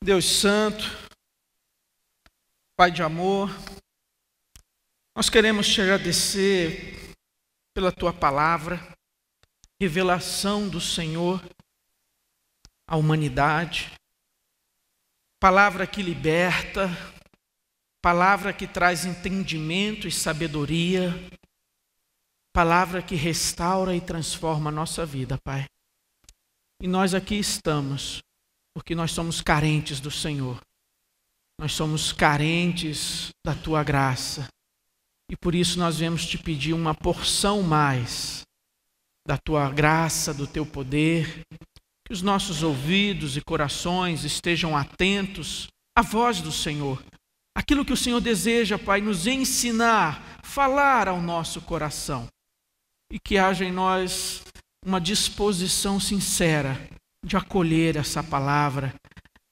Deus Santo, Pai de amor, nós queremos te agradecer pela Tua palavra, revelação do Senhor à humanidade, palavra que liberta, palavra que traz entendimento e sabedoria, palavra que restaura e transforma a nossa vida, Pai. E nós aqui estamos, porque nós somos carentes do Senhor. Nós somos carentes da Tua graça. E por isso nós viemos te pedir uma porção mais da Tua graça, do Teu poder. Que os nossos ouvidos e corações estejam atentos à voz do Senhor. Aquilo que o Senhor deseja, Pai, nos ensinar, falar ao nosso coração. E que haja em nós uma disposição sincera de acolher essa palavra,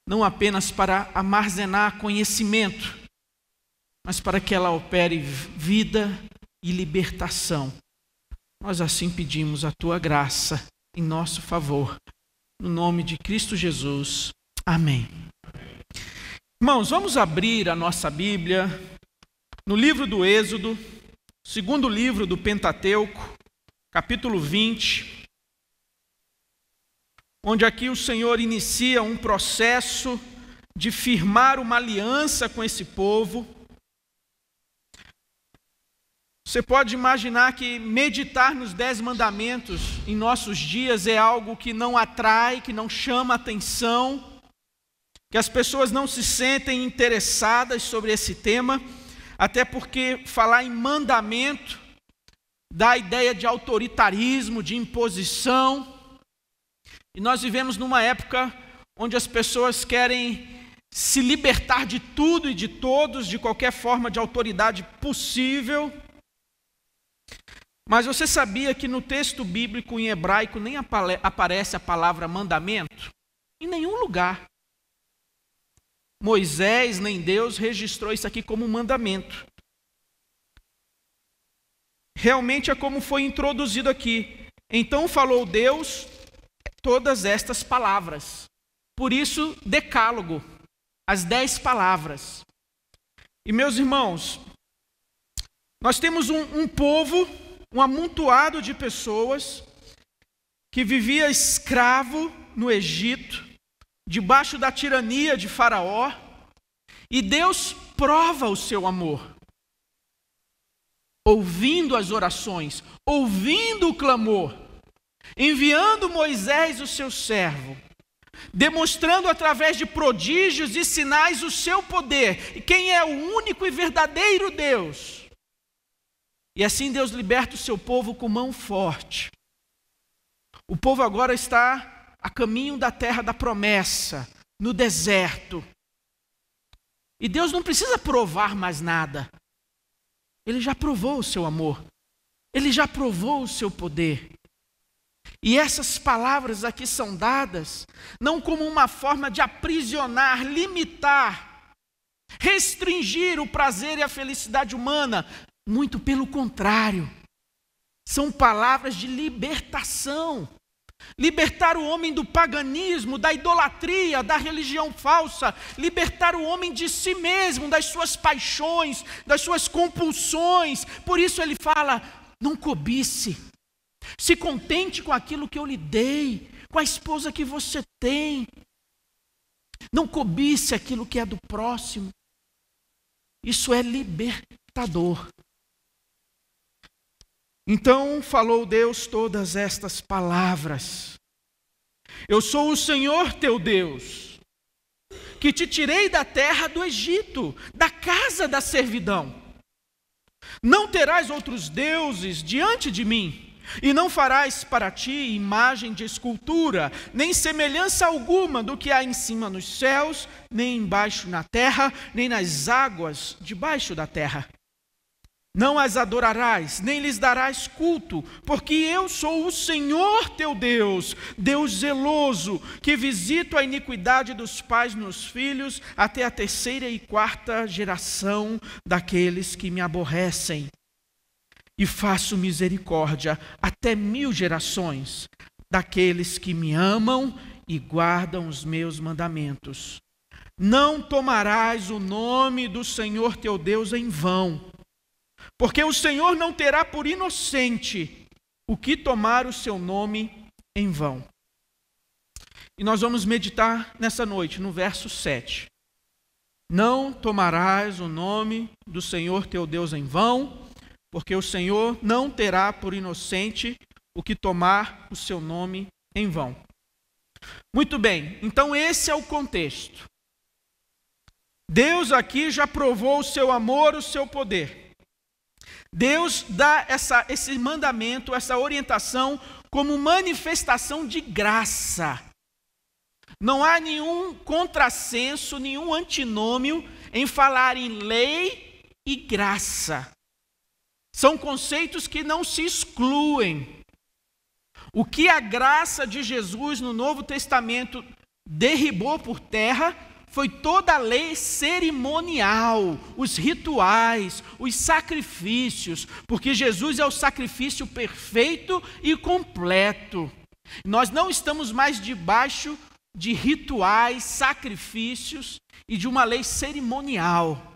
não apenas para armazenar conhecimento, mas para que ela opere vida e libertação. Nós assim pedimos a Tua graça em nosso favor, no nome de Cristo Jesus. Amém. Irmãos, vamos abrir a nossa Bíblia no livro do Êxodo, segundo livro do Pentateuco, capítulo 20, onde aqui o Senhor inicia um processo de firmar uma aliança com esse povo. Você pode imaginar que meditar nos 10 mandamentos em nossos dias é algo que não atrai, que não chama atenção, que as pessoas não se sentem interessadas sobre esse tema, até porque falar em mandamento dá a ideia de autoritarismo, de imposição. E nós vivemos numa época onde as pessoas querem se libertar de tudo e de todos, de qualquer forma de autoridade possível. Mas você sabia que no texto bíblico em hebraico nem aparece a palavra mandamento? Em nenhum lugar. Moisés nem Deus registrou isso aqui como mandamento. Realmente é como foi introduzido aqui. Então falou Deus todas estas palavras. Por isso, decálogo, as 10 palavras. E meus irmãos, nós temos um povo, um amontoado de pessoas que vivia escravo no Egito, debaixo da tirania de Faraó, e Deus prova o seu amor, ouvindo as orações, ouvindo o clamor, enviando Moisés, o seu servo, demonstrando através de prodígios e sinais o seu poder, e quem é o único e verdadeiro Deus. E assim Deus liberta o seu povo com mão forte. O povo agora está a caminho da terra da promessa, no deserto. E Deus não precisa provar mais nada. Ele já provou o seu amor. Ele já provou o seu poder. E essas palavras aqui são dadas não como uma forma de aprisionar, limitar, restringir o prazer e a felicidade humana. Muito pelo contrário. São palavras de libertação. Libertar o homem do paganismo, da idolatria, da religião falsa. Libertar o homem de si mesmo, das suas paixões, das suas compulsões. Por isso ele fala, não cobice. Se contente com aquilo que eu lhe dei, com a esposa que você tem. Não cobice aquilo que é do próximo. Isso é libertador. Então falou Deus todas estas palavras. Eu sou o Senhor teu Deus, que te tirei da terra do Egito, da casa da servidão. Não terás outros deuses diante de mim. E não farás para ti imagem de escultura, nem semelhança alguma do que há em cima nos céus, nem embaixo na terra, nem nas águas debaixo da terra. Não as adorarás, nem lhes darás culto, porque eu sou o Senhor teu Deus, Deus zeloso, que visito a iniquidade dos pais nos filhos, até a 3ª e 4ª geração daqueles que me aborrecem. E faço misericórdia até 1000 gerações daqueles que me amam e guardam os meus mandamentos. não tomarás o nome do Senhor teu Deus em vão, porque o Senhor não terá por inocente o que tomar o seu nome em vão. E nós vamos meditar nessa noite no verso 7. Não tomarás o nome do Senhor teu Deus em vão, porque o Senhor não terá por inocente o que tomar o seu nome em vão. Muito bem, então esse é o contexto. Deus aqui já provou o seu amor, o seu poder. Deus dá esse mandamento, essa orientação como manifestação de graça. Não há nenhum contrassenso, nenhum antinômio em falar em lei e graça. São conceitos que não se excluem. O que a graça de Jesus no Novo Testamento derribou por terra foi toda a lei cerimonial, os rituais, os sacrifícios, porque Jesus é o sacrifício perfeito e completo. Nós não estamos mais debaixo de rituais, sacrifícios e de uma lei cerimonial.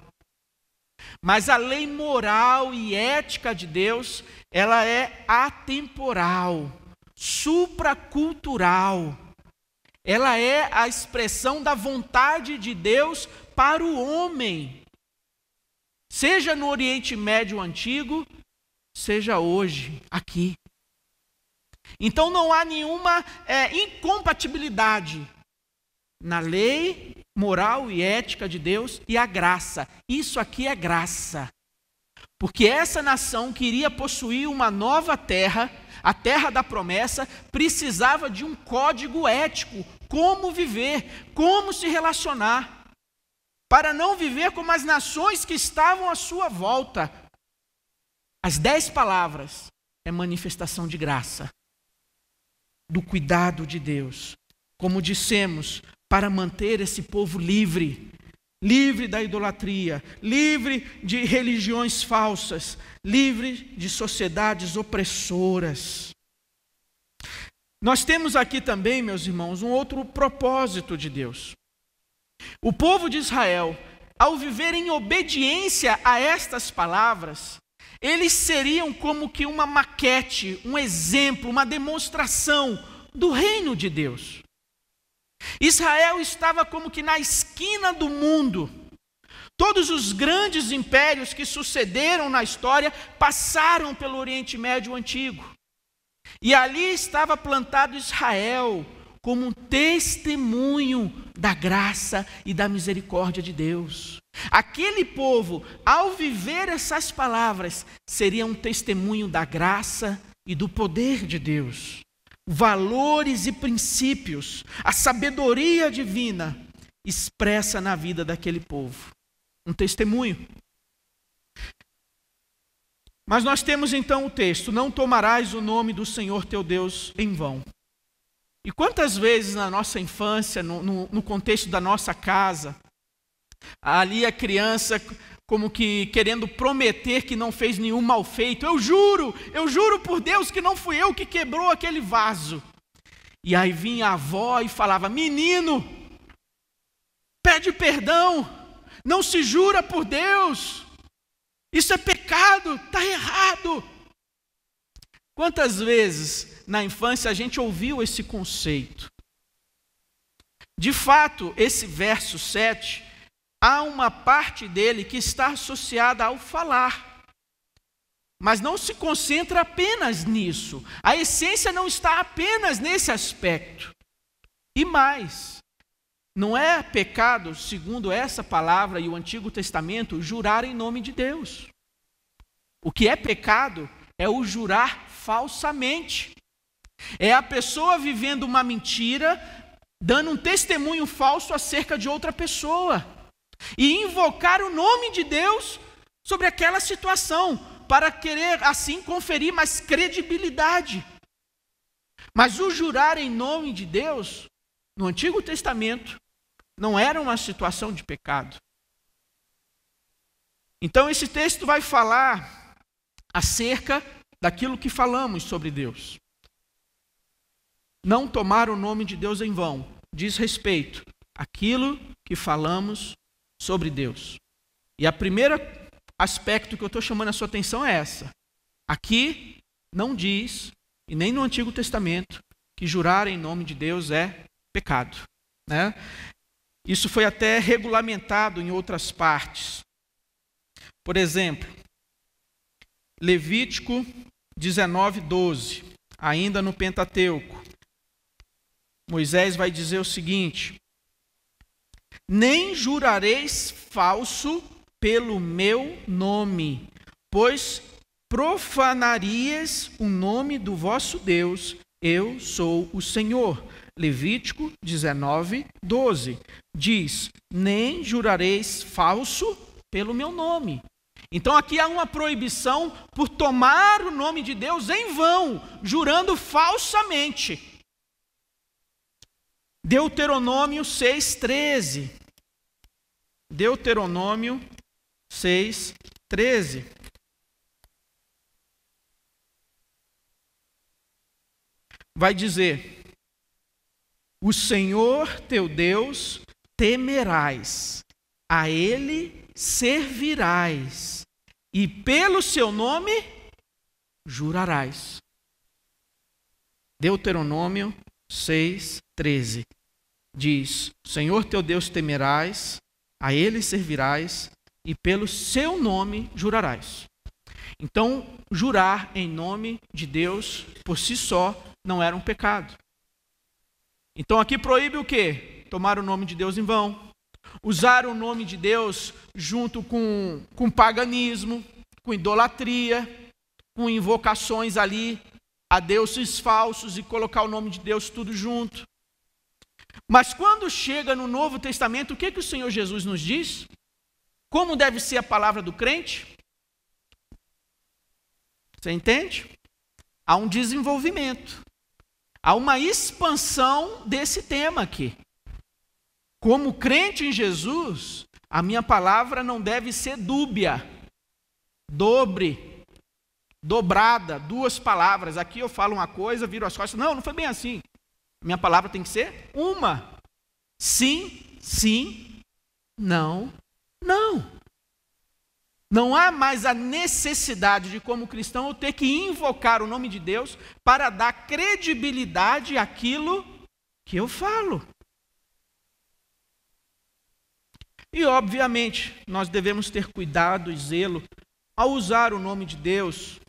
Mas a lei moral e ética de Deus, ela é atemporal, supracultural. Ela é a expressão da vontade de Deus para o homem. Seja no Oriente Médio antigo, seja hoje, aqui. Então não há nenhuma incompatibilidade na lei moral e ética de Deus e a graça. Isso aqui é graça. Porque essa nação que iria possuir uma nova terra, a terra da promessa, precisava de um código ético, como viver, como se relacionar, para não viver como as nações que estavam à sua volta. As 10 palavras é manifestação de graça, do cuidado de Deus, como dissemos, para manter esse povo livre da idolatria, livre de religiões falsas, livre de sociedades opressoras. Nós temos aqui também, meus irmãos, um outro propósito de Deus. O povo de Israel, ao viver em obediência a estas palavras, eles seriam como que uma maquete, um exemplo, uma demonstração do reino de Deus. Israel estava como que na esquina do mundo. Todos os grandes impérios que sucederam na história passaram pelo Oriente Médio antigo. E ali estava plantado Israel como um testemunho da graça e da misericórdia de Deus. Aquele povo, ao viver essas palavras, seria um testemunho da graça e do poder de Deus. Valores e princípios, a sabedoria divina expressa na vida daquele povo. Um testemunho. Mas nós temos então o texto: não tomarás o nome do Senhor teu Deus em vão. E quantas vezes na nossa infância, no contexto da nossa casa, ali a criança como que querendo prometer que não fez nenhum mal feito. Eu juro por Deus que não fui eu que quebrou aquele vaso. E aí vinha a avó e falava: menino, pede perdão, não se jura por Deus, isso é pecado, está errado. Quantas vezes na infância a gente ouviu esse conceito? De fato, esse verso 7, há uma parte dele que está associada ao falar. Mas não se concentra apenas nisso. A essência não está apenas nesse aspecto. E mais, não é pecado, segundo essa palavra e o Antigo Testamento, jurar em nome de Deus. O que é pecado é o jurar falsamente. É a pessoa vivendo uma mentira, dando um testemunho falso acerca de outra pessoa. E invocar o nome de Deus sobre aquela situação, para querer assim conferir mais credibilidade. Mas o jurar em nome de Deus, no Antigo Testamento, não era uma situação de pecado. Então esse texto vai falar acerca daquilo que falamos sobre Deus. Não tomar o nome de Deus em vão diz respeito aquilo que falamos sobre Deus. E a primeira aspecto que eu estou chamando a sua atenção é essa. Aqui não diz, e nem no Antigo Testamento, que jurar em nome de Deus é pecado, né? Isso foi até regulamentado em outras partes. Por exemplo, Levítico 19:12, ainda no Pentateuco, Moisés vai dizer o seguinte: nem jurareis falso pelo meu nome, pois profanarias o nome do vosso Deus, eu sou o Senhor. Levítico 19:12 diz: nem jurareis falso pelo meu nome. Então aqui há uma proibição por tomar o nome de Deus em vão, jurando falsamente. Deuteronômio 6:13. Deuteronômio 6:13. Vai dizer: o Senhor teu Deus temerás, a Ele servirás, e pelo seu nome jurarás. Deuteronômio 6:13 diz: o Senhor teu Deus temerás, a Ele servirás, e pelo seu nome jurarás. Então, jurar em nome de Deus, por si só, não era um pecado. Então aqui proíbe o quê? Tomar o nome de Deus em vão. Usar o nome de Deus junto com paganismo, com idolatria, com invocações ali a deuses falsos e colocar o nome de Deus tudo junto. Mas quando chega no Novo Testamento, o que o Senhor Jesus nos diz? Como deve ser a palavra do crente? Você entende? Há um desenvolvimento. Há uma expansão desse tema aqui. Como crente em Jesus, a minha palavra não deve ser dúbia, dobrada, duas palavras. Aqui eu falo uma coisa, viro as costas. Não foi bem assim. A minha palavra tem que ser uma. Sim, sim, não, não. Não há mais a necessidade de, como cristão, eu ter que invocar o nome de Deus para dar credibilidade àquilo que eu falo. E, obviamente, nós devemos ter cuidado e zelo ao usar o nome de Deus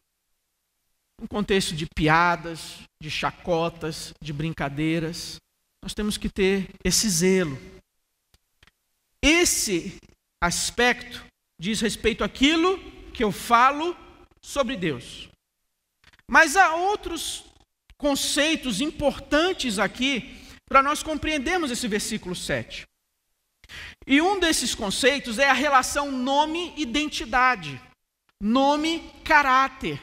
no contexto de piadas, de chacotas, de brincadeiras. Nós temos que ter esse zelo. Esse aspecto diz respeito àquilo que eu falo sobre Deus. Mas há outros conceitos importantes aqui para nós compreendermos esse versículo 7. E um desses conceitos é a relação nome-identidade, nome-caráter.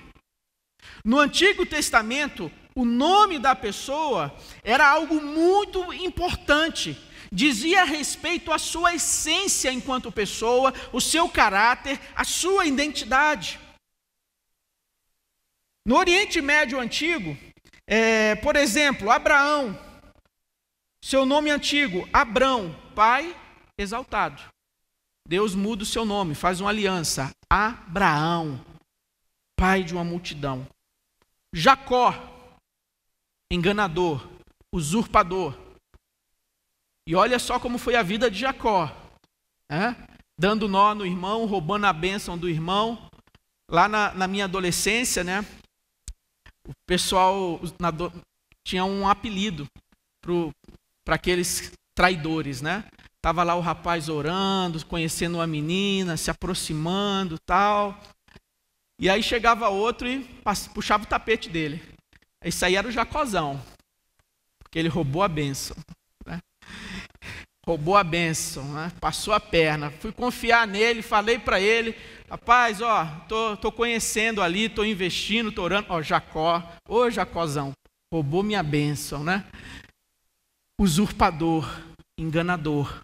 No Antigo Testamento, o nome da pessoa era algo muito importante. Dizia respeito à sua essência enquanto pessoa, o seu caráter, a sua identidade. No Oriente Médio Antigo, por exemplo, Abraão, seu nome antigo, Abrão, pai exaltado. Deus muda o seu nome, faz uma aliança, Abraão, pai de uma multidão. Jacó, enganador, usurpador. E olha só como foi a vida de Jacó, né? Dando nó no irmão, roubando a bênção do irmão. Lá na minha adolescência, né? O pessoal tinha um apelido para aqueles traidores, né? Estava lá o rapaz orando, conhecendo uma menina, se aproximando e tal. E aí chegava outro e puxava o tapete dele. Isso aí era o Jacózão, porque ele roubou a bênção. Roubou a bênção, né? Passou a perna. Fui confiar nele, falei para ele: rapaz, tô conhecendo ali, tô investindo, tô orando. Jacó, Jacózão, roubou minha bênção, né? Usurpador, enganador.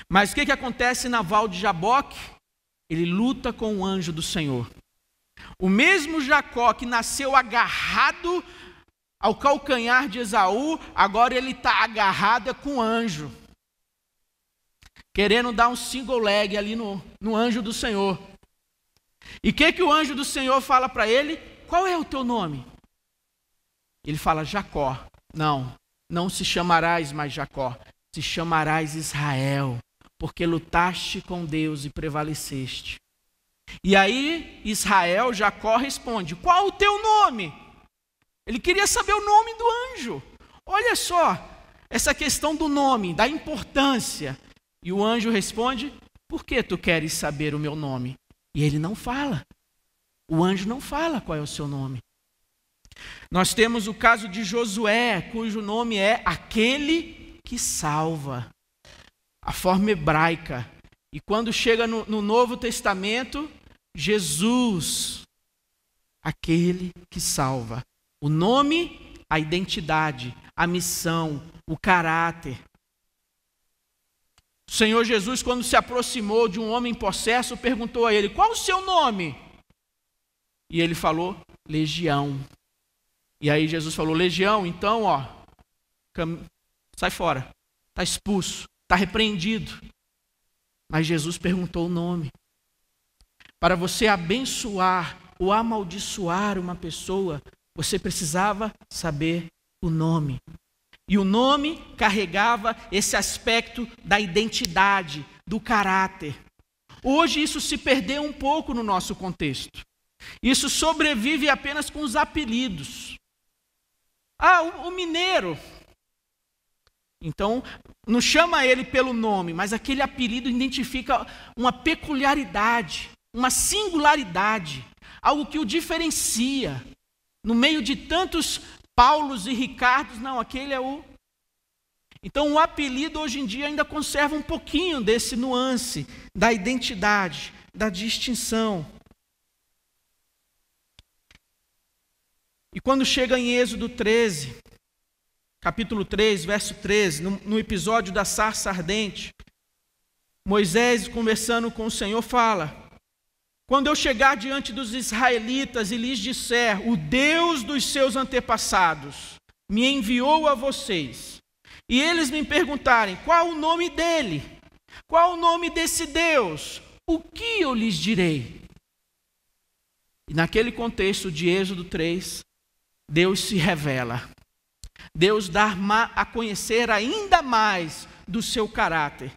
Mas o que acontece na Val de Jaboque? Ele luta com o anjo do Senhor. O mesmo Jacó que nasceu agarrado ao calcanhar de Esaú, agora ele está agarrado com o anjo. querendo dar um single leg ali no anjo do Senhor. E o que o anjo do Senhor fala para ele? Qual é o teu nome? Ele fala, Jacó. Não se chamarás mais Jacó, se chamarás Israel, porque lutaste com Deus e prevaleceste. E aí Israel, Jacó responde, qual o teu nome? Ele queria saber o nome do anjo. Olha só, essa questão do nome, da importância. E o anjo responde, por que tu queres saber o meu nome? E ele não fala. O anjo não fala qual é o seu nome. Nós temos o caso de Josué, cujo nome é aquele que salva. A forma hebraica. E quando chega no Novo Testamento, Jesus, aquele que salva. O nome, a identidade, a missão, o caráter. O Senhor Jesus, quando se aproximou de um homem possesso, perguntou a ele, qual o seu nome? E ele falou, Legião. E aí Jesus falou, Legião, então, sai fora, está expulso, está repreendido. Mas Jesus perguntou o nome. Para você abençoar ou amaldiçoar uma pessoa, você precisava saber o nome. E o nome carregava esse aspecto da identidade, do caráter. Hoje isso se perdeu um pouco no nosso contexto. Isso sobrevive apenas com os apelidos. O mineiro. Então, não chama ele pelo nome, mas aquele apelido identifica uma peculiaridade, uma singularidade, algo que o diferencia. No meio de tantos Paulos e Ricardos, não, aquele é o... Então, o apelido hoje em dia ainda conserva um pouquinho desse nuance, da identidade, da distinção. E quando chega em Êxodo 13, capítulo 3, verso 13, no episódio da sarça ardente, Moisés, conversando com o Senhor, fala, quando eu chegar diante dos israelitas e lhes disser, o Deus dos seus antepassados me enviou a vocês, e eles me perguntarem, qual o nome dele? Qual o nome desse Deus? O que eu lhes direi? E naquele contexto de Êxodo 3, Deus se revela. Deus dá a conhecer ainda mais do seu caráter.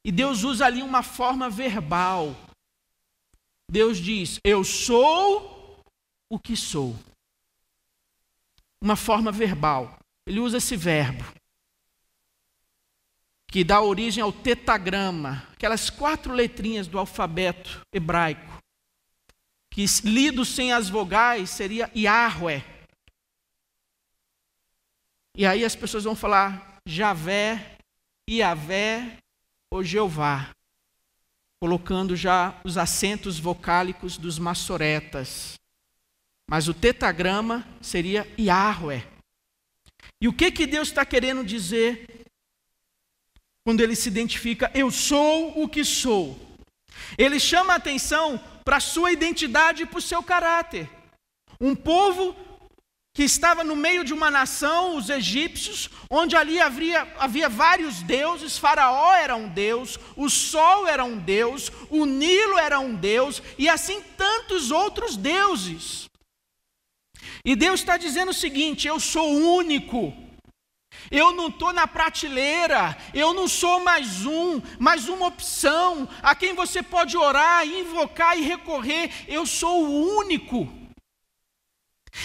E Deus usa ali uma forma verbal. Deus diz, eu sou o que sou. Uma forma verbal. Ele usa esse verbo, que dá origem ao tetagrama, aquelas 4 letrinhas do alfabeto hebraico, que lido sem as vogais seria Yahweh. E aí as pessoas vão falar Javé, Iavé ou Jeová, colocando já os acentos vocálicos dos maçoretas. Mas o tetagrama seria Yahweh. E o que Deus está querendo dizer quando ele se identifica, eu sou o que sou? Ele chama a atenção para a sua identidade e para o seu caráter. Um povo que estava no meio de uma nação, os egípcios, onde ali havia vários deuses, Faraó era um deus, o sol era um deus, o Nilo era um deus, e assim tantos outros deuses. E Deus está dizendo o seguinte, eu sou único, eu não estou na prateleira, eu não sou mais uma opção, a quem você pode orar, invocar e recorrer, eu sou o único.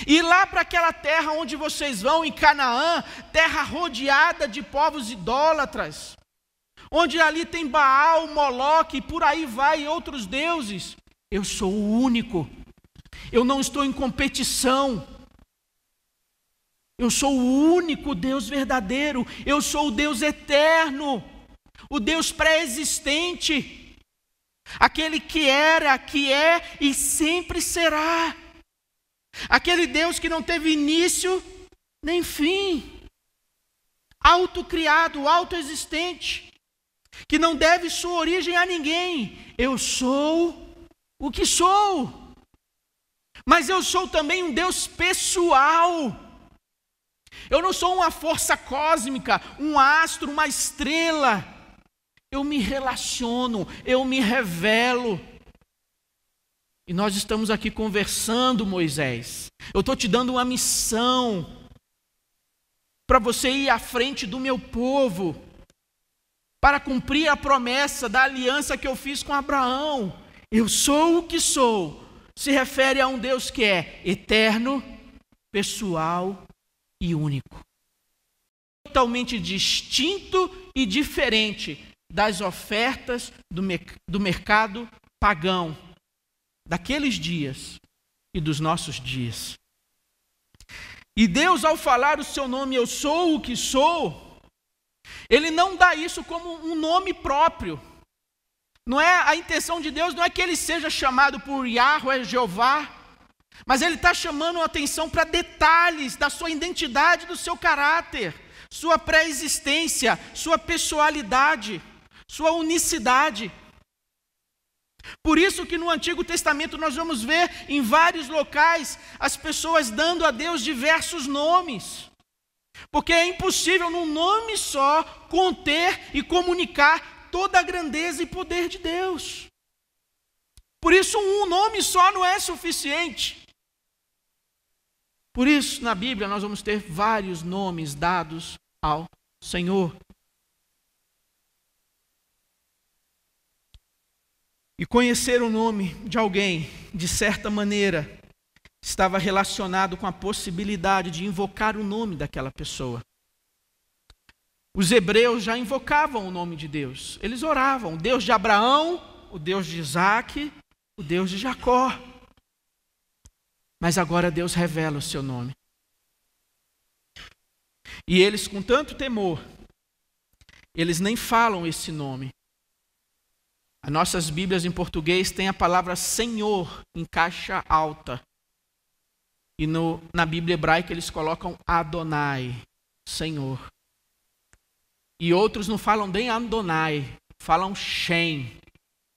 E lá para aquela terra onde vocês vão, em Canaã, terra rodeada de povos idólatras, onde ali tem Baal, Moloque, e por aí vai outros deuses, eu sou o único, eu não estou em competição, eu sou o único Deus verdadeiro, eu sou o Deus eterno, o Deus pré-existente, aquele que era, que é e sempre será. Aquele Deus que não teve início nem fim, autocriado, autoexistente, que não deve sua origem a ninguém. Eu sou o que sou, mas eu sou também um Deus pessoal. Eu não sou uma força cósmica, um astro, uma estrela. eu me relaciono, eu me revelo. E nós estamos aqui conversando, Moisés. Eu estou te dando uma missão para você ir à frente do meu povo, para cumprir a promessa da aliança que eu fiz com Abraão. Eu sou o que sou. Se refere a um Deus que é eterno, pessoal e único. Totalmente distinto e diferente das ofertas do mercado pagão, daqueles dias e dos nossos dias. E Deus, ao falar o seu nome, eu sou o que sou, Ele não dá isso como um nome próprio. Não é a intenção de Deus, não é que Ele seja chamado por Yahweh, Jeová, mas Ele está chamando a atenção para detalhes da sua identidade, do seu caráter, sua pré-existência, sua pessoalidade, sua unicidade. Por isso que no Antigo Testamento nós vamos ver em vários locais as pessoas dando a Deus diversos nomes. Porque é impossível num nome só conter e comunicar toda a grandeza e poder de Deus. Por isso um nome só não é suficiente. Por isso na Bíblia nós vamos ter vários nomes dados ao Senhor. E conhecer o nome de alguém, de certa maneira, estava relacionado com a possibilidade de invocar o nome daquela pessoa. Os hebreus já invocavam o nome de Deus. Eles oravam, o Deus de Abraão, o Deus de Isaac, o Deus de Jacó. Mas agora Deus revela o seu nome. E eles, com tanto temor, eles nem falam esse nome. As nossas Bíblias em português têm a palavra Senhor em caixa alta. E na Bíblia hebraica eles colocam Adonai, Senhor. E outros não falam nem Adonai, falam Shem,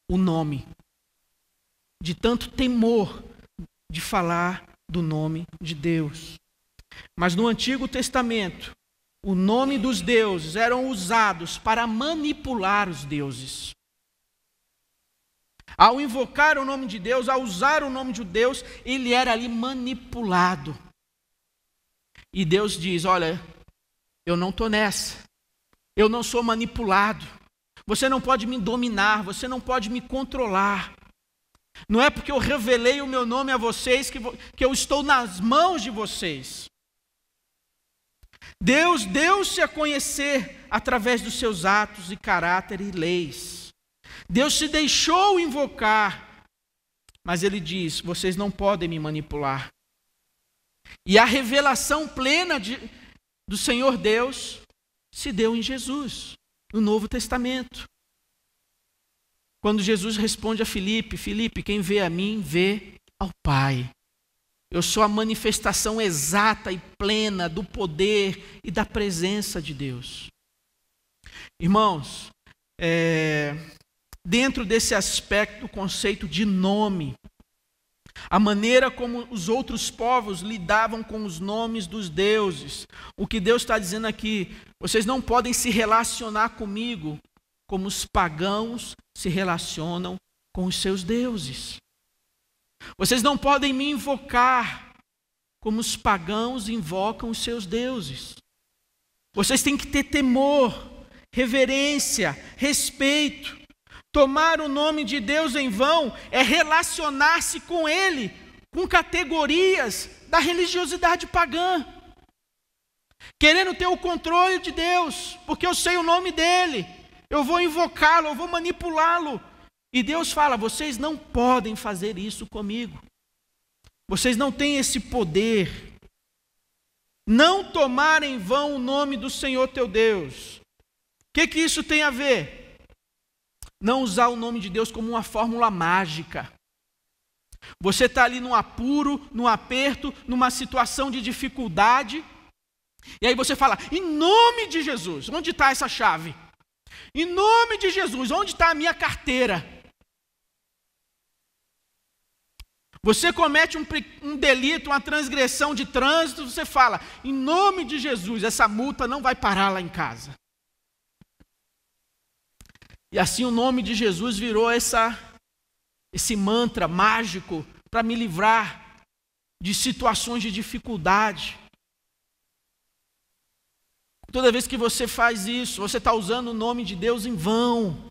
o nome. De tanto temor de falar do nome de Deus. Mas no Antigo Testamento, o nome dos deuses eram usados para manipular os deuses. Ao invocar o nome de Deus, ao usar o nome de Deus, ele era ali manipulado. E Deus diz, olha, eu não estou nessa. Eu não sou manipulado. Você não pode me dominar, você não pode me controlar. Não é porque eu revelei o meu nome a vocês que eu estou nas mãos de vocês. Deus deu-se a conhecer através dos seus atos e caráter e leis. Deus se deixou invocar, mas Ele diz, vocês não podem me manipular. E a revelação plena do Senhor Deus se deu em Jesus, no Novo Testamento. Quando Jesus responde a Filipe, Filipe, quem vê a mim, vê ao Pai. Eu sou a manifestação exata e plena do poder e da presença de Deus. Irmãos, dentro desse aspecto do conceito de nome, a maneira como os outros povos lidavam com os nomes dos deuses, o que Deus está dizendo aqui, vocês não podem se relacionar comigo como os pagãos se relacionam com os seus deuses. Vocês não podem me invocar como os pagãos invocam os seus deuses. Vocês têm que ter temor, reverência, respeito. Tomar o nome de Deus em vão é relacionar-se com Ele, com categorias da religiosidade pagã. Querendo ter o controle de Deus, porque eu sei o nome dEle. Eu vou invocá-lo, eu vou manipulá-lo. E Deus fala, vocês não podem fazer isso comigo. Vocês não têm esse poder. Não tomar em vão o nome do Senhor teu Deus. O que isso tem a ver? Não usar o nome de Deus como uma fórmula mágica. Você está ali num apuro, num aperto, numa situação de dificuldade. E aí você fala, em nome de Jesus, onde está essa chave? Em nome de Jesus, onde está a minha carteira? Você comete um delito, uma transgressão de trânsito, você fala, em nome de Jesus, essa multa não vai parar lá em casa. E assim o nome de Jesus virou esse mantra mágico para me livrar de situações de dificuldade. Toda vez que você faz isso, você está usando o nome de Deus em vão.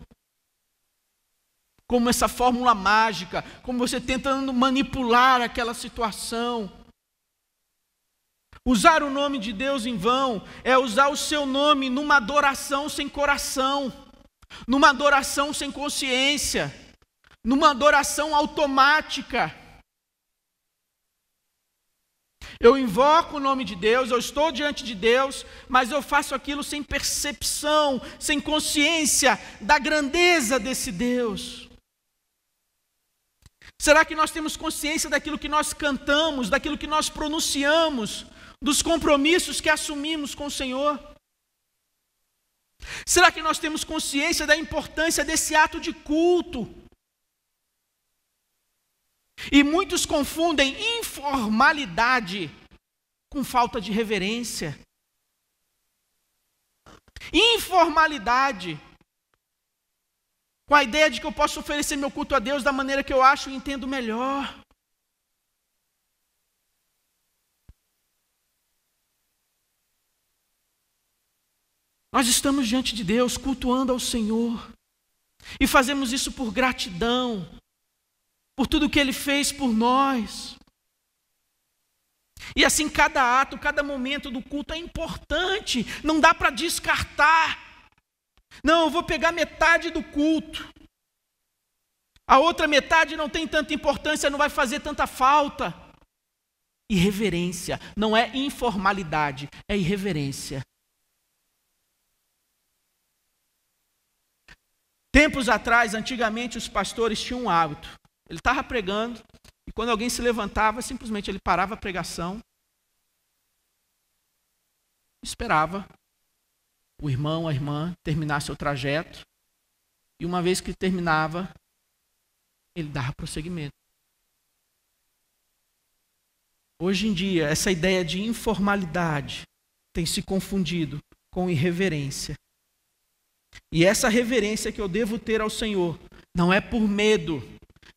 Como essa fórmula mágica, como você tentando manipular aquela situação. Usar o nome de Deus em vão é usar o seu nome numa adoração sem coração, numa adoração sem consciência, numa adoração automática. Eu invoco o nome de Deus, eu estou diante de Deus, mas eu faço aquilo sem percepção, sem consciência da grandeza desse Deus. Será que nós temos consciência daquilo que nós cantamos, daquilo que nós pronunciamos, dos compromissos que assumimos com o Senhor? Será que nós temos consciência da importância desse ato de culto? E muitos confundem informalidade com falta de reverência. Informalidade com a ideia de que eu posso oferecer meu culto a Deus da maneira que eu acho e entendo melhor. Nós estamos diante de Deus, cultuando ao Senhor, e fazemos isso por gratidão, por tudo que Ele fez por nós. E assim cada ato, cada momento do culto é importante, não dá para descartar. Não, eu vou pegar metade do culto, a outra metade não tem tanta importância, não vai fazer tanta falta. Irreverência, não é informalidade, é irreverência. Tempos atrás, antigamente, os pastores tinham um hábito. Ele estava pregando, e quando alguém se levantava, simplesmente ele parava a pregação, esperava o irmão, a irmã, terminar seu trajeto, e uma vez que terminava, ele dava prosseguimento. Hoje em dia, essa ideia de informalidade tem se confundido com irreverência. E essa reverência que eu devo ter ao Senhor não é por medo,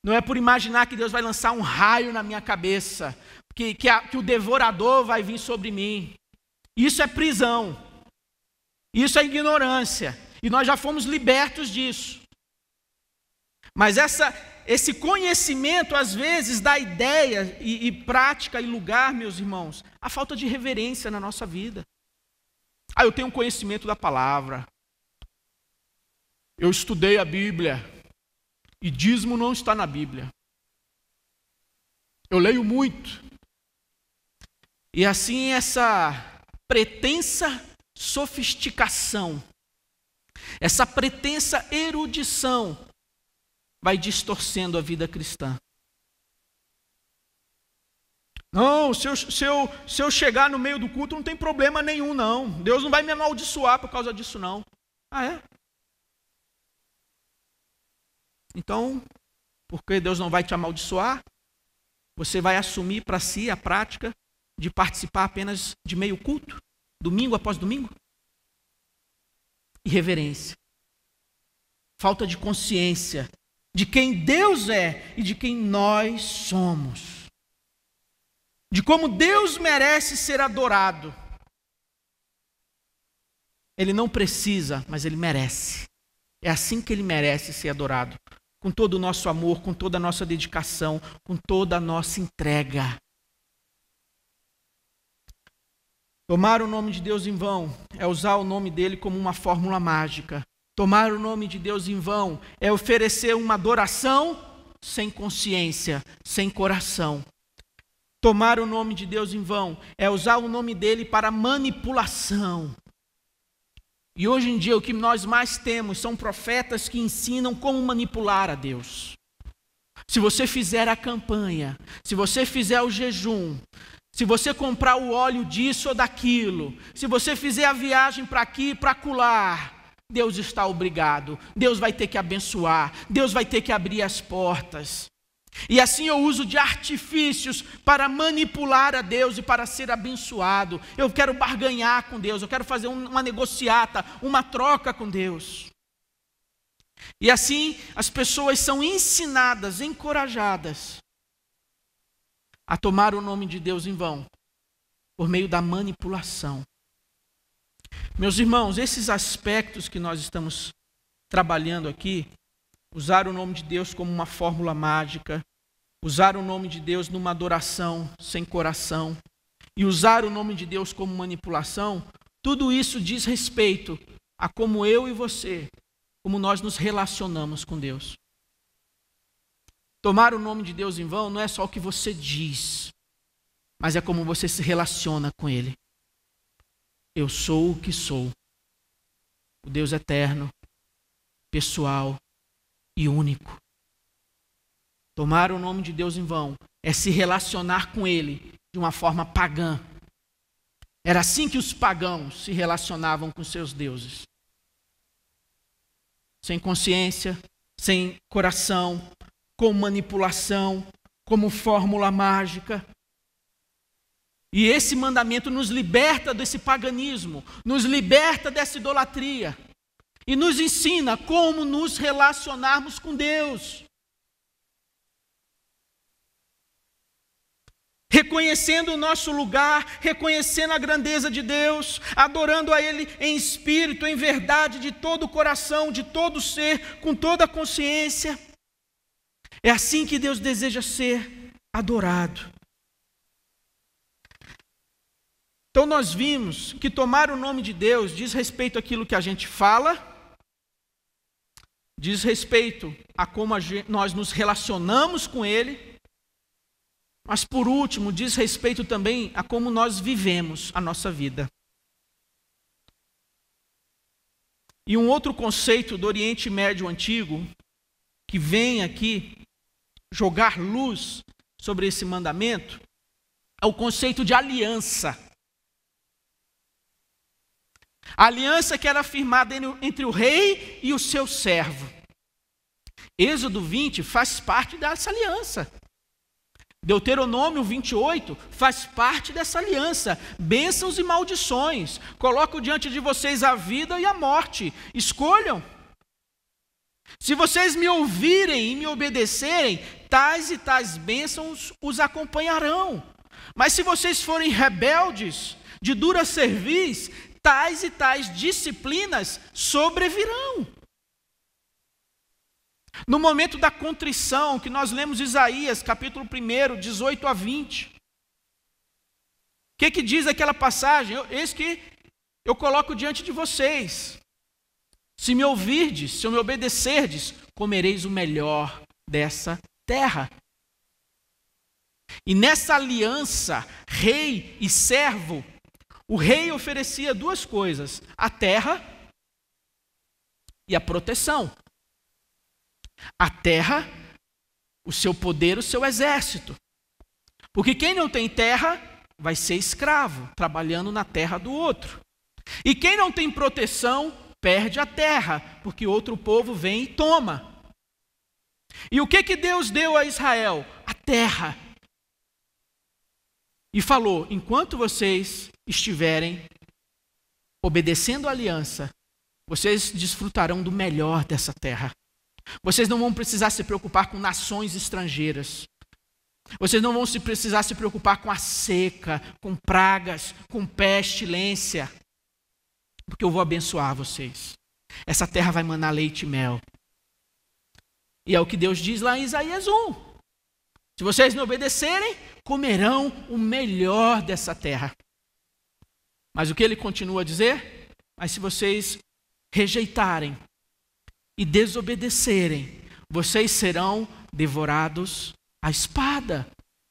não é por imaginar que Deus vai lançar um raio na minha cabeça, que o devorador vai vir sobre mim. Isso é prisão, isso é ignorância, e nós já fomos libertos disso. Mas esse conhecimento, às vezes, dá ideia e prática e lugar, meus irmãos, a falta de reverência na nossa vida. Eu tenho conhecimento da palavra, eu estudei a Bíblia, e dízimo não está na Bíblia. Eu leio muito. E assim essa pretensa sofisticação, essa pretensa erudição vai distorcendo a vida cristã. Não, se eu chegar no meio do culto não tem problema nenhum não. Deus não vai me amaldiçoar por causa disso não. É? Então, porque Deus não vai te amaldiçoar, você vai assumir para si a prática de participar apenas de meio culto, domingo após domingo? Irreverência. Falta de consciência de quem Deus é e de quem nós somos. De como Deus merece ser adorado. Ele não precisa, mas Ele merece. É assim que Ele merece ser adorado. Com todo o nosso amor, com toda a nossa dedicação, com toda a nossa entrega. Tomar o nome de Deus em vão é usar o nome dele como uma fórmula mágica. Tomar o nome de Deus em vão é oferecer uma adoração sem consciência, sem coração. Tomar o nome de Deus em vão é usar o nome dele para manipulação. E hoje em dia o que nós mais temos são profetas que ensinam como manipular a Deus. Se você fizer a campanha, se você fizer o jejum, se você comprar o óleo disso ou daquilo, se você fizer a viagem para aqui e para acolá, Deus está obrigado, Deus vai ter que abençoar, Deus vai ter que abrir as portas. E assim eu uso de artifícios para manipular a Deus e para ser abençoado. Eu quero barganhar com Deus, eu quero fazer uma negociata, uma troca com Deus. E assim as pessoas são ensinadas, encorajadas a tomar o nome de Deus em vão, por meio da manipulação. Meus irmãos, esses aspectos que nós estamos trabalhando aqui, usar o nome de Deus como uma fórmula mágica, usar o nome de Deus numa adoração sem coração, e usar o nome de Deus como manipulação, tudo isso diz respeito a como eu e você, como nós nos relacionamos com Deus. Tomar o nome de Deus em vão não é só o que você diz, mas é como você se relaciona com Ele. Eu sou o que sou. O Deus eterno, pessoal e único. Tomar o nome de Deus em vão é se relacionar com Ele de uma forma pagã. Era assim que os pagãos se relacionavam com seus deuses. Sem consciência, sem coração, com manipulação, como fórmula mágica. E esse mandamento nos liberta desse paganismo, nos liberta dessa idolatria e nos ensina como nos relacionarmos com Deus. Reconhecendo o nosso lugar, reconhecendo a grandeza de Deus, adorando a Ele em espírito, em verdade, de todo o coração, de todo o ser, com toda a consciência. É assim que Deus deseja ser adorado. Então nós vimos que tomar o nome de Deus diz respeito àquilo que a gente fala, diz respeito a como nós nos relacionamos com Ele, mas por último diz respeito também a como nós vivemos a nossa vida. E um outro conceito do Oriente Médio Antigo, que vem aqui jogar luz sobre esse mandamento, é o conceito de aliança. A aliança que era firmada entre o rei e o seu servo. Êxodo 20 faz parte dessa aliança. Deuteronômio 28 faz parte dessa aliança. Bênçãos e maldições. Coloco diante de vocês a vida e a morte. Escolham. Se vocês me ouvirem e me obedecerem, tais e tais bênçãos os acompanharão. Mas se vocês forem rebeldes, de dura cerviz, tais e tais disciplinas sobrevirão. No momento da contrição, que nós lemos Isaías, capítulo 1, 18 a 20. O que diz aquela passagem? Eis que eu coloco diante de vocês. Se me ouvirdes, se eu me obedecerdes, comereis o melhor dessa terra. E nessa aliança, rei e servo, o rei oferecia duas coisas: a terra e a proteção. A terra, o seu poder, o seu exército. Porque quem não tem terra vai ser escravo, trabalhando na terra do outro. E quem não tem proteção, perde a terra, porque outro povo vem e toma. E o que Deus deu a Israel? A terra. E falou: enquanto vocês estiverem obedecendo a aliança, vocês desfrutarão do melhor dessa terra. Vocês não vão precisar se preocupar com nações estrangeiras. Vocês não vão precisar se preocupar com a seca, com pragas, com pestilência. Porque eu vou abençoar vocês. Essa terra vai manar leite e mel. E é o que Deus diz lá em Isaías 1. Se vocês me obedecerem, comerão o melhor dessa terra. Mas o que ele continua a dizer? Mas se vocês rejeitarem e desobedecerem, vocês serão devorados à espada,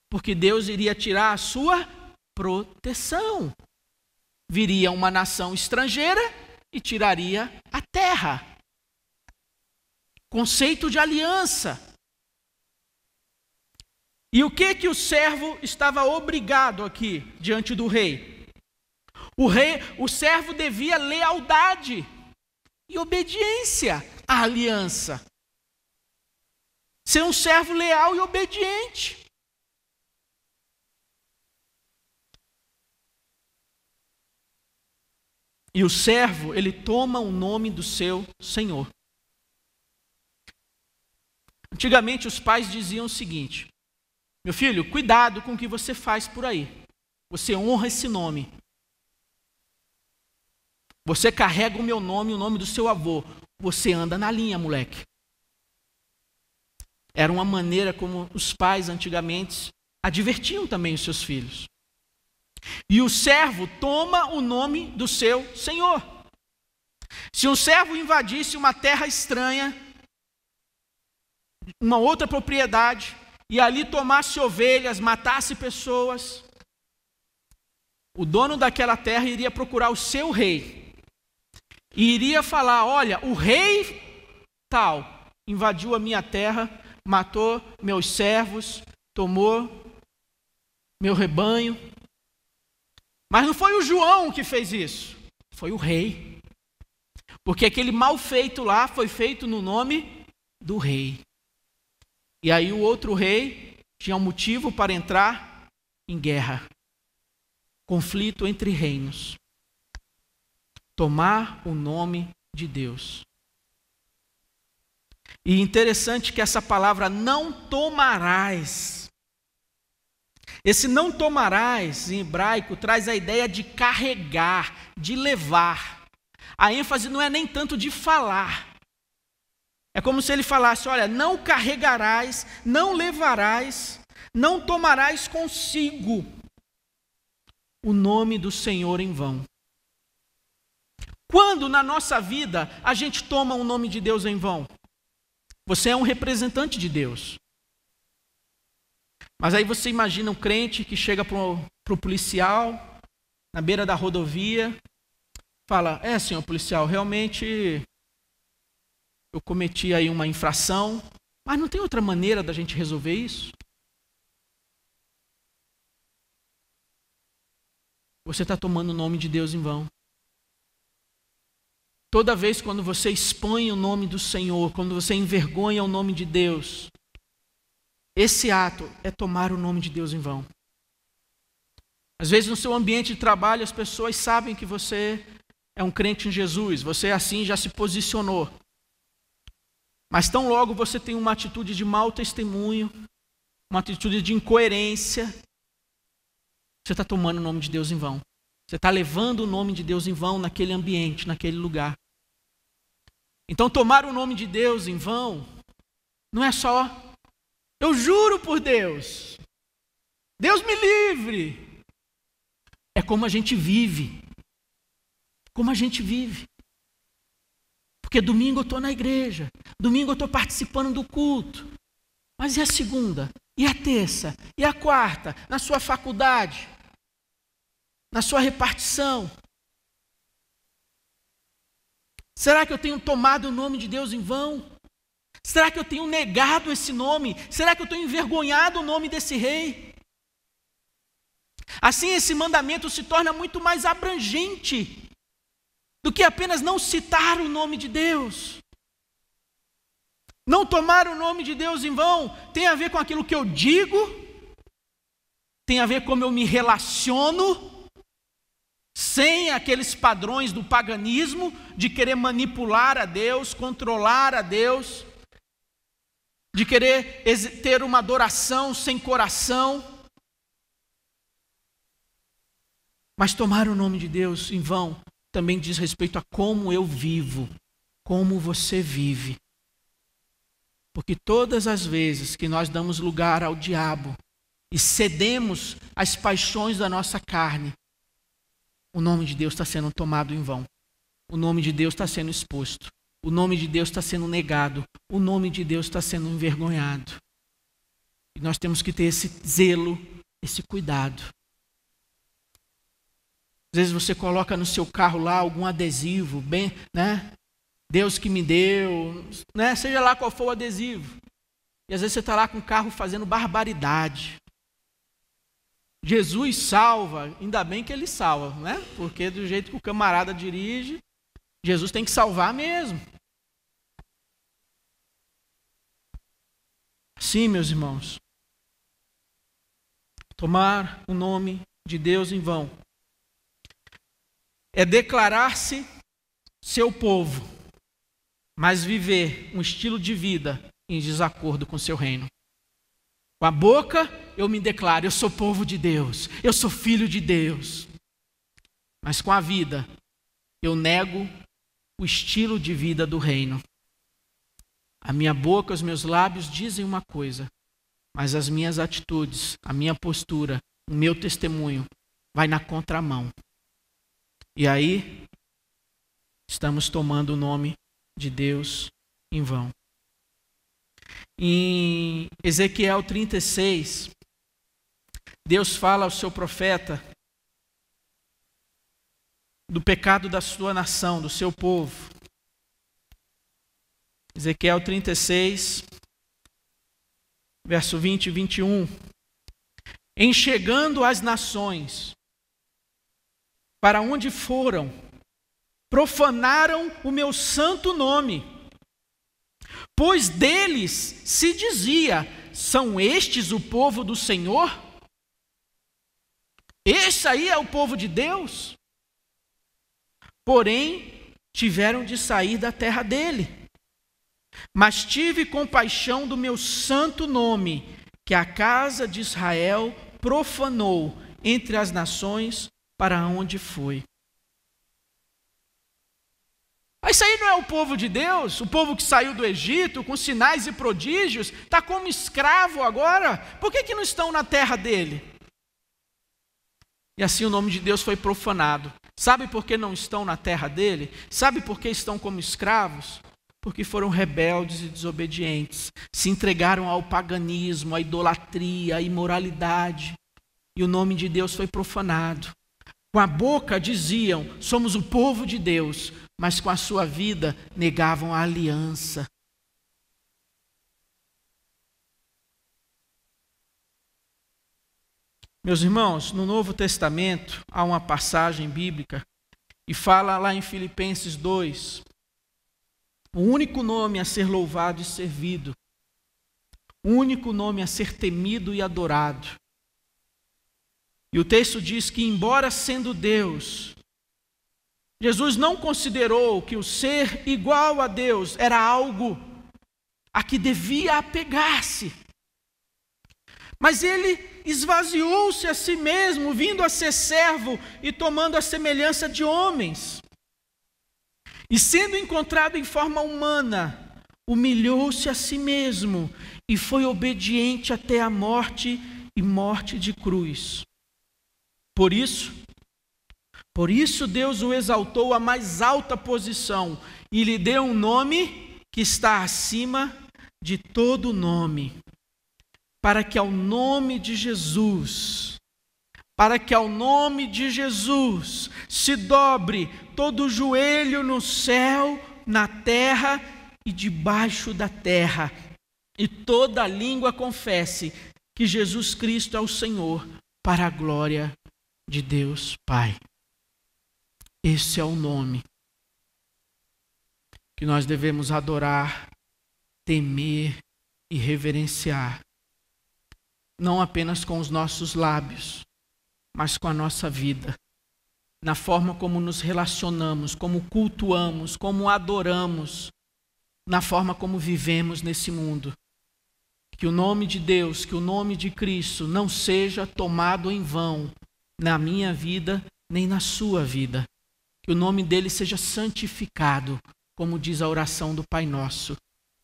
porque Deus iria tirar a sua proteção. Viria uma nação estrangeira e tiraria a terra. Conceito de aliança. E o que o servo estava obrigado aqui diante do rei? O servo devia lealdade e obediência à aliança. Ser um servo leal e obediente. E o servo, ele toma o nome do seu senhor. Antigamente os pais diziam o seguinte: meu filho, cuidado com o que você faz por aí. Você honra esse nome. Você carrega o meu nome, o nome do seu avô. Você anda na linha, moleque. Era uma maneira como os pais antigamente advertiam também os seus filhos. E o servo toma o nome do seu senhor. Se um servo invadisse uma terra estranha, uma outra propriedade, e ali tomasse ovelhas, matasse pessoas, o dono daquela terra iria procurar o seu rei e iria falar: olha, o rei tal invadiu a minha terra, matou meus servos, tomou meu rebanho. Mas não foi o João que fez isso, foi o rei. Porque aquele mal feito lá foi feito no nome do rei. E aí o outro rei tinha um motivo para entrar em guerra. Conflito entre reinos. Tomar o nome de Deus. E interessante que essa palavra não tomarás. Esse não tomarás em hebraico traz a ideia de carregar, de levar. A ênfase não é nem tanto de falar. É como se ele falasse: olha, não carregarás, não levarás, não tomarás consigo o nome do Senhor em vão. Quando na nossa vida a gente toma o nome de Deus em vão? Você é um representante de Deus. Mas aí você imagina um crente que chega para o policial, na beira da rodovia, fala: senhor policial, realmente eu cometi aí uma infração, mas não tem outra maneira da gente resolver isso? Você está tomando o nome de Deus em vão. Toda vez quando você expõe o nome do Senhor, quando você envergonha o nome de Deus, esse ato é tomar o nome de Deus em vão. Às vezes no seu ambiente de trabalho as pessoas sabem que você é um crente em Jesus, você assim já se posicionou. Mas tão logo você tem uma atitude de mau testemunho, uma atitude de incoerência, você está tomando o nome de Deus em vão. Você está levando o nome de Deus em vão naquele ambiente, naquele lugar. Então tomar o nome de Deus em vão não é só: eu juro por Deus, Deus me livre. É como a gente vive. Como a gente vive. Porque domingo eu estou na igreja, domingo eu estou participando do culto. Mas e a segunda? E a terça? E a quarta? Na sua faculdade? Na sua repartição? Será que eu tenho tomado o nome de Deus em vão? Será que eu tenho negado esse nome? Será que eu tenho envergonhado o nome desse rei? Assim, esse mandamento se torna muito mais abrangente do que apenas não citar o nome de Deus. Não tomar o nome de Deus em vão tem a ver com aquilo que eu digo, tem a ver como eu me relaciono, sem aqueles padrões do paganismo, de querer manipular a Deus, controlar a Deus, de querer ter uma adoração sem coração. Mas tomar o nome de Deus em vão também diz respeito a como eu vivo, como você vive. Porque todas as vezes que nós damos lugar ao diabo e cedemos às paixões da nossa carne, o nome de Deus está sendo tomado em vão. O nome de Deus está sendo exposto. O nome de Deus está sendo negado. O nome de Deus está sendo envergonhado. E nós temos que ter esse zelo, esse cuidado. Às vezes você coloca no seu carro lá algum adesivo, bem, né? Deus que me deu, né? Seja lá qual for o adesivo. E às vezes você está lá com o carro fazendo barbaridade. Jesus salva, ainda bem que ele salva, né? Porque do jeito que o camarada dirige, Jesus tem que salvar mesmo. Sim, meus irmãos. Tomar o nome de Deus em vão é declarar-se seu povo, mas viver um estilo de vida em desacordo com o seu reino. Com a boca eu me declaro, eu sou povo de Deus, eu sou filho de Deus. Mas com a vida eu nego o estilo de vida do reino. A minha boca, os meus lábios dizem uma coisa, mas as minhas atitudes, a minha postura, o meu testemunho vai na contramão. E aí estamos tomando o nome de Deus em vão. Em Ezequiel 36, Deus fala ao seu profeta do pecado da sua nação, do seu povo. Ezequiel 36, verso 20 e 21. Em chegando as nações, para onde foram, profanaram o meu santo nome, pois deles se dizia, são estes o povo do Senhor? Esse aí é o povo de Deus? Porém, tiveram de sair da terra dele. Mas tive compaixão do meu santo nome, que a casa de Israel profanou entre as nações para onde foi. Mas isso aí não é o povo de Deus? O povo que saiu do Egito com sinais e prodígios, está como escravo agora? Por que não estão na terra dele? E assim o nome de Deus foi profanado. Sabe por que não estão na terra dele? Sabe por que estão como escravos? Porque foram rebeldes e desobedientes. Se entregaram ao paganismo, à idolatria, à imoralidade. E o nome de Deus foi profanado. Com a boca diziam, somos o povo de Deus, mas com a sua vida negavam a aliança. Meus irmãos, no Novo Testamento há uma passagem bíblica e fala lá em Filipenses 2, o único nome a ser louvado e servido, o único nome a ser temido e adorado. E o texto diz que, embora sendo Deus, Jesus não considerou que o ser igual a Deus era algo a que devia apegar-se. Mas ele esvaziou-se a si mesmo, vindo a ser servo e tomando a semelhança de homens. E sendo encontrado em forma humana, humilhou-se a si mesmo e foi obediente até a morte e morte de cruz. Por isso Deus o exaltou à mais alta posição e lhe deu um nome que está acima de todo nome, para que ao nome de Jesus se dobre todo o joelho no céu, na terra e debaixo da terra, e toda língua confesse que Jesus Cristo é o Senhor, para a glória de Deus Pai. Esse é o nome que nós devemos adorar, temer e reverenciar, não apenas com os nossos lábios, mas com a nossa vida, na forma como nos relacionamos, como cultuamos, como adoramos, na forma como vivemos nesse mundo. Que o nome de Deus, que o nome de Cristo não seja tomado em vão na minha vida, nem na sua vida. Que o nome dele seja santificado, como diz a oração do Pai Nosso.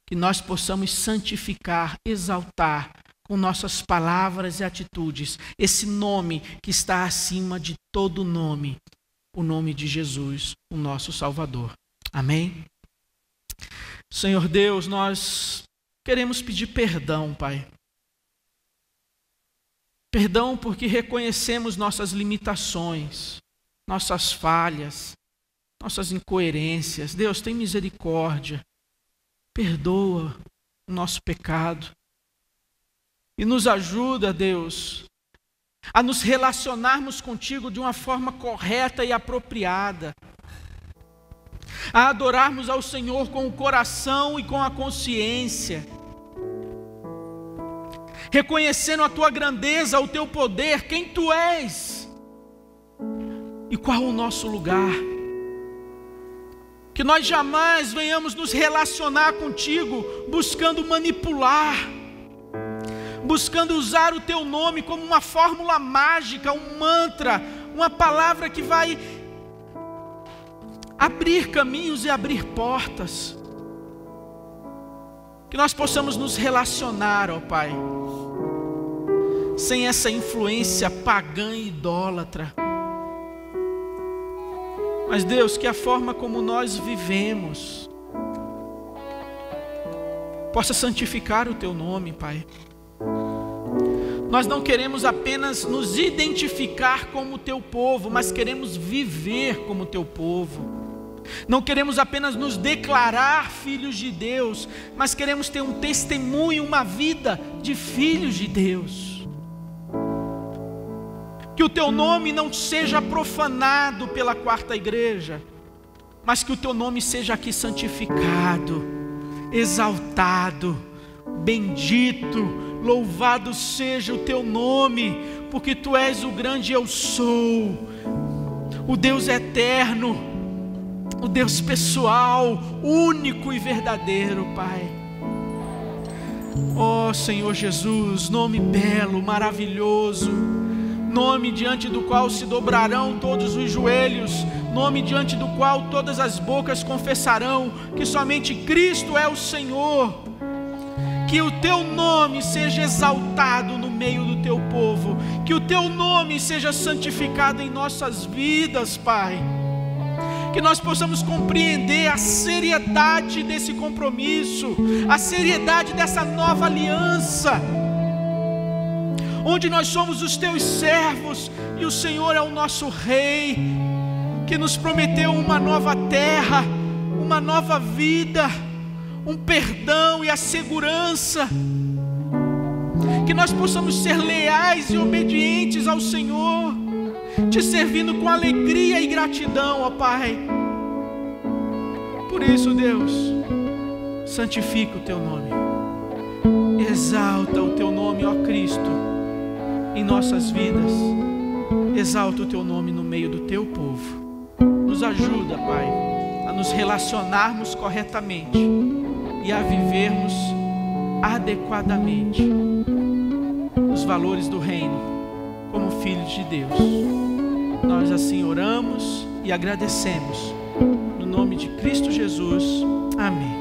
Que nós possamos santificar, exaltar, com nossas palavras e atitudes, esse nome que está acima de todo nome, o nome de Jesus, o nosso Salvador. Amém? Senhor Deus, nós queremos pedir perdão, Pai. Perdão porque reconhecemos nossas limitações, nossas falhas, nossas incoerências. Deus, tem misericórdia. Perdoa o nosso pecado. E nos ajuda, Deus, a nos relacionarmos contigo de uma forma correta e apropriada. A adorarmos ao Senhor com o coração e com a consciência. Reconhecendo a tua grandeza, o teu poder, quem tu és. E qual o nosso lugar. Que nós jamais venhamos nos relacionar contigo buscando manipular, buscando usar o teu nome como uma fórmula mágica, um mantra, uma palavra que vai abrir caminhos e abrir portas. Que nós possamos nos relacionar, ó Pai, sem essa influência pagã e idólatra. Mas Deus, que a forma como nós vivemos possa santificar o teu nome, Pai. Nós não queremos apenas nos identificar como teu povo, mas queremos viver como teu povo. Não queremos apenas nos declarar filhos de Deus, mas queremos ter um testemunho, uma vida de filhos de Deus. Que o teu nome não seja profanado pela quarta igreja, mas que o teu nome seja aqui santificado, exaltado, bendito, louvado seja o teu nome, porque tu és o grande eu sou, o Deus eterno, o Deus pessoal, único e verdadeiro, Pai. Ó Senhor Jesus, nome belo, maravilhoso, nome diante do qual se dobrarão todos os joelhos, nome diante do qual todas as bocas confessarão que somente Cristo é o Senhor. Que o teu nome seja exaltado no meio do teu povo, que o teu nome seja santificado em nossas vidas, Pai. Que nós possamos compreender a seriedade desse compromisso, a seriedade dessa nova aliança, onde nós somos os teus servos e o Senhor é o nosso Rei, que nos prometeu uma nova terra, uma nova vida, um perdão e a segurança. Que nós possamos ser leais e obedientes ao Senhor, te servindo com alegria e gratidão, ó Pai. Por isso, Deus, santifica o teu nome, exalta o teu nome, ó Cristo, em nossas vidas. Exalta o teu nome no meio do teu povo. Nos ajuda, Pai, a nos relacionarmos corretamente e a vivermos adequadamente os valores do reino como filhos de Deus. Nós assim oramos e agradecemos no nome de Cristo Jesus. Amém.